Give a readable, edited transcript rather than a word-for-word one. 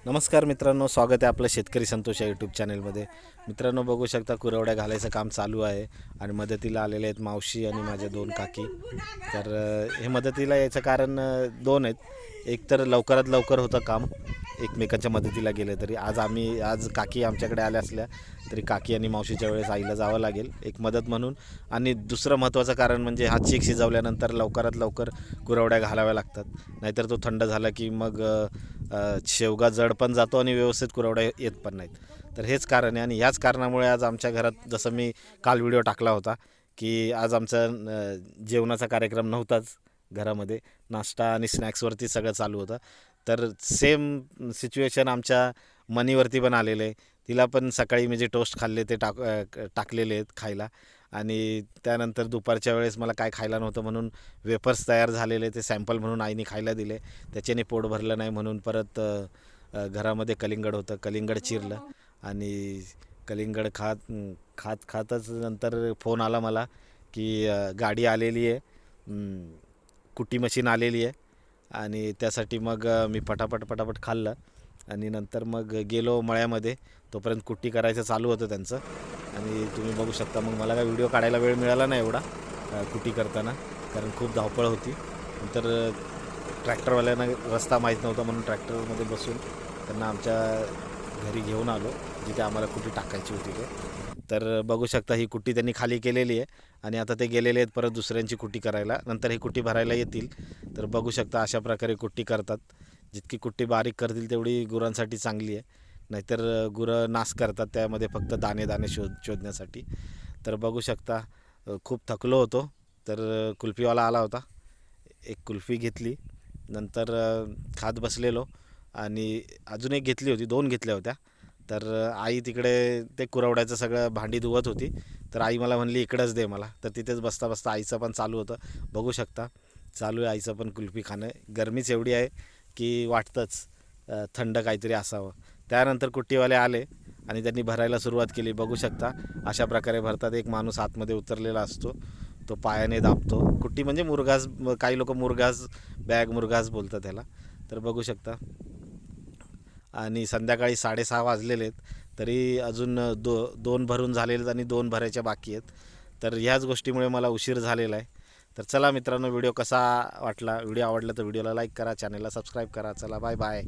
नमस्कार मित्रांनो, स्वागत आहे आपलं शेतकरी संतोष या यूट्यूब चॅनलमध्ये. मित्रांनो, बघू शकता कुरवड्या घालायचं काम चालू आहे आणि मदतीला आलेले आहेत मावशी आणि माझ्या दोन काकी. तर हे मदतीला यायचं कारण दोन आहेत. एक तर लवकरात लवकर होतं काम, एकमेकांच्या मदतीला गेलं तरी. आज काकी आमच्याकडे आल्या असल्या तरी काकी आणि मावशीच्या वेळेस आईला जावं लागेल एक मदत म्हणून. आणि दुसरं महत्त्वाचं कारण म्हणजे हा चीक शिजवल्यानंतर लवकरात लवकर कुरवड्या घालाव्या लागतात, नाहीतर तो थंड झाला की मग शेवगा जड पण जातो आणि व्यवस्थित कुरवड्या येत पण नाहीत. तर हेच कारण आहे आणि ह्याच कारणामुळे आज आमच्या घरात, जसं मी काल व्हिडिओ टाकला होता की आज आमचा जेवणाचा कार्यक्रम नव्हताच घरामध्ये, नाश्ता आणि स्नॅक्सवरती सगळं चालू होतं. तर सेम सिच्युएशन आमच्या मनीवरती पण आलेलं आहे. तिला पण सकाळी मी जे टोस्ट खाल्ले ते टाकलेले आहेत खायला. आणि त्यानंतर दुपारच्या वेळेस मला काय खायला नव्हतं म्हणून वेफर्स तयार झालेले ते सॅम्पल म्हणून आईने खायला दिले. त्याच्याने पोट भरलं नाही म्हणून परत घरामध्ये कलिंगड होतं, कलिंगड चिरलं आणि कलिंगड खातच नंतर फोन आला मला की गाडी आलेली आहे, कुट्टी मशीन आलेली आहे. आणि त्यासाठी मग मी पटापट खाल्लं आणि नंतर मग गेलो मळ्यामध्ये. तोपर्यंत कुट्टी करायचं चालू होतं त्यांचं आणि तुम्ही बघू शकता. मग मला काय व्हिडिओ काढायला वेळ मिळाला नाही एवढा कुट्टी करताना, कारण खूप धावपळ होती. नंतर ट्रॅक्टरवाल्यांना रस्ता माहीत नव्हता म्हणून ट्रॅक्टरमध्ये बसून त्यांना आमच्या घरी घेऊन आलो, जिथे आम्हाला कुट्टी टाकायची होती ते. तर बघू शकता ही कुट्टी त्यांनी खाली केलेली आहे आणि आता ते गेलेले आहेत परत दुसऱ्यांची कुट्टी करायला. नंतर ही कुट्टी भरायला येतील. तर बघू शकता अशा प्रकारे कुट्टी करतात. जितकी कुट्टी बारीक करतील तेवढी गुरांसाठी चांगली आहे, नाहीतर गुरं नाश करतात त्यामध्ये फक्त दाणे शोधण्यासाठी. तर बघू शकता खूप थकलो होतो. तर कुल्फीवाला आला होता, एक कुल्फी घेतली. नंतर खात बसलेलो आणि अजून एक घेतली होती, दोन घेतल्या होत्या. तर आई तिकडे ते कुरवड्याचं सगळं भांडी धुवत होती. तर आई मला म्हणली इकडंच दे मला. तर तिथेच बसता बसता आईचं पण चालू होतं. बघू शकता चालू आहे आईचं पण कुल्फी खाणं. गरमीच एवढी आहे की वाटतंच थंड काहीतरी असावं. त्यानंतर कुट्टीवाले आले आणि त्यांनी भरायला सुरुवात केली. बघू शकता अशा प्रकारे भरतात. एक माणूस आतमध्ये उतरलेला असतो, तो पायाने दाबतो. कुट्टी म्हणजे मुरघास, काही लोक मुरघास बॅग मुरघास बोलतात त्याला. तर बघू शकता आणि संध्याकाळी 6:30 वाजलेले आहेत, तरी अजून दोन भरून झालेले आहेत आणि दोन भरायच्या बाकी आहेत. तर ह्याच गोष्टीमुळे मला उशीर झालेला आहे. तर चला मित्रांनो, व्हिडिओ कसा वाटला, व्हिडिओ आवडला तर व्हिडिओला लाईक करा, चॅनलला सबस्क्राईब करा. चला बाय बाय.